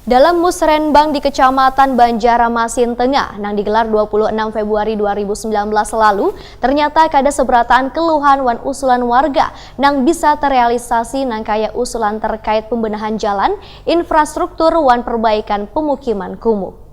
Dalam musrenbang di Kecamatan Banjarmasin Tengah yang digelar 26 Februari 2019 lalu, ternyata kada seberatan keluhan wan usulan warga nang bisa terrealisasi nang kaya usulan terkait pembenahan jalan, infrastruktur wan perbaikan pemukiman kumuh.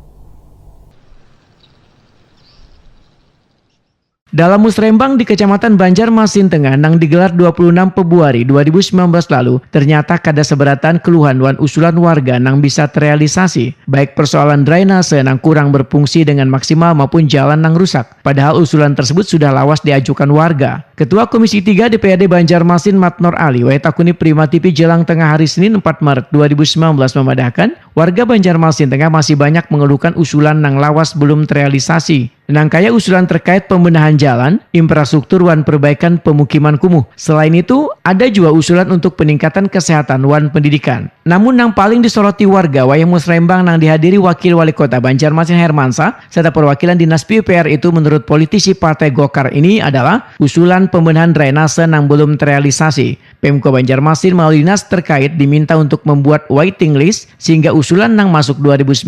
Dalam musrembang di Kecamatan Banjarmasin Tengah nang digelar 26 Februari 2019 lalu, ternyata kada seberatan keluhan wan usulan warga nang bisa terrealisasi, baik persoalan drainase nang kurang berfungsi dengan maksimal maupun jalan nang rusak. Padahal usulan tersebut sudah lawas diajukan warga. Ketua Komisi 3 DPRD Banjarmasin Matnor Ali Waitakuni Prima TV Jelang Tengah hari Senin 4 Maret 2019 memadahkan, warga Banjarmasin Tengah masih banyak mengeluhkan usulan nang lawas belum terrealisasi. Nang kaya usulan terkait pembenahan jalan, infrastruktur wan perbaikan pemukiman kumuh. Selain itu, ada juga usulan untuk peningkatan kesehatan wan pendidikan. Namun yang paling disoroti warga wayang musrembang nang dihadiri Wakil Wali Kota Banjarmasin Hermansa serta perwakilan Dinas PUPR itu menurut politisi Partai Golkar ini adalah usulan pembenahan drainase nang belum terrealisasi. Pemko Banjarmasin melalui dinas terkait diminta untuk membuat waiting list sehingga usulan nang masuk 2019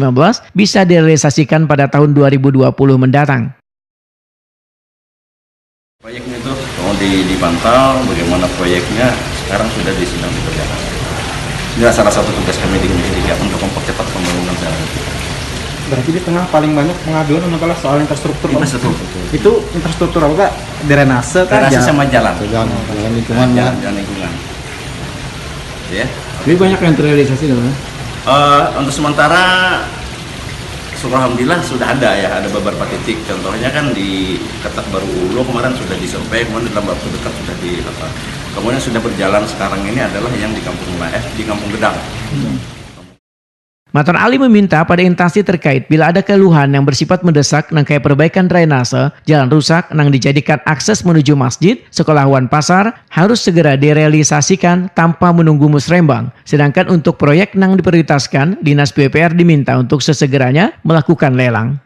bisa direalisasikan pada tahun 2020 mendatang. Proyeknya itu mau dipantau bagaimana proyeknya sekarang sudah sedang dikerjakan. Ini salah satu tugas kami di Komisi 3 untuk mempercepat pembangunan jalan. Berarti di tengah paling banyak pengaduan adalah soal infrastruktur. Itu infrastruktur apa Kak? Drainase kan? Drainase sama jalan. Jalan lingkungan. Jalan lingkungan. Ya. Jadi banyak yang terrealisasi dalamnya. Untuk sementara alhamdulillah sudah ada ya, ada beberapa titik. Contohnya kan di Ketak Baru Ulo kemarin sudah disampai, kemudian dalam waktu dekat sudah kemudian sudah berjalan sekarang ini adalah yang di Kampung Gedang. Matnor Ali meminta pada instansi terkait bila ada keluhan yang bersifat mendesak nang kaya perbaikan drainase, jalan rusak nang dijadikan akses menuju masjid, sekolah wan pasar harus segera direalisasikan tanpa menunggu musrembang. Sedangkan untuk proyek nang diprioritaskan, Dinas PUPR diminta untuk sesegeranya melakukan lelang.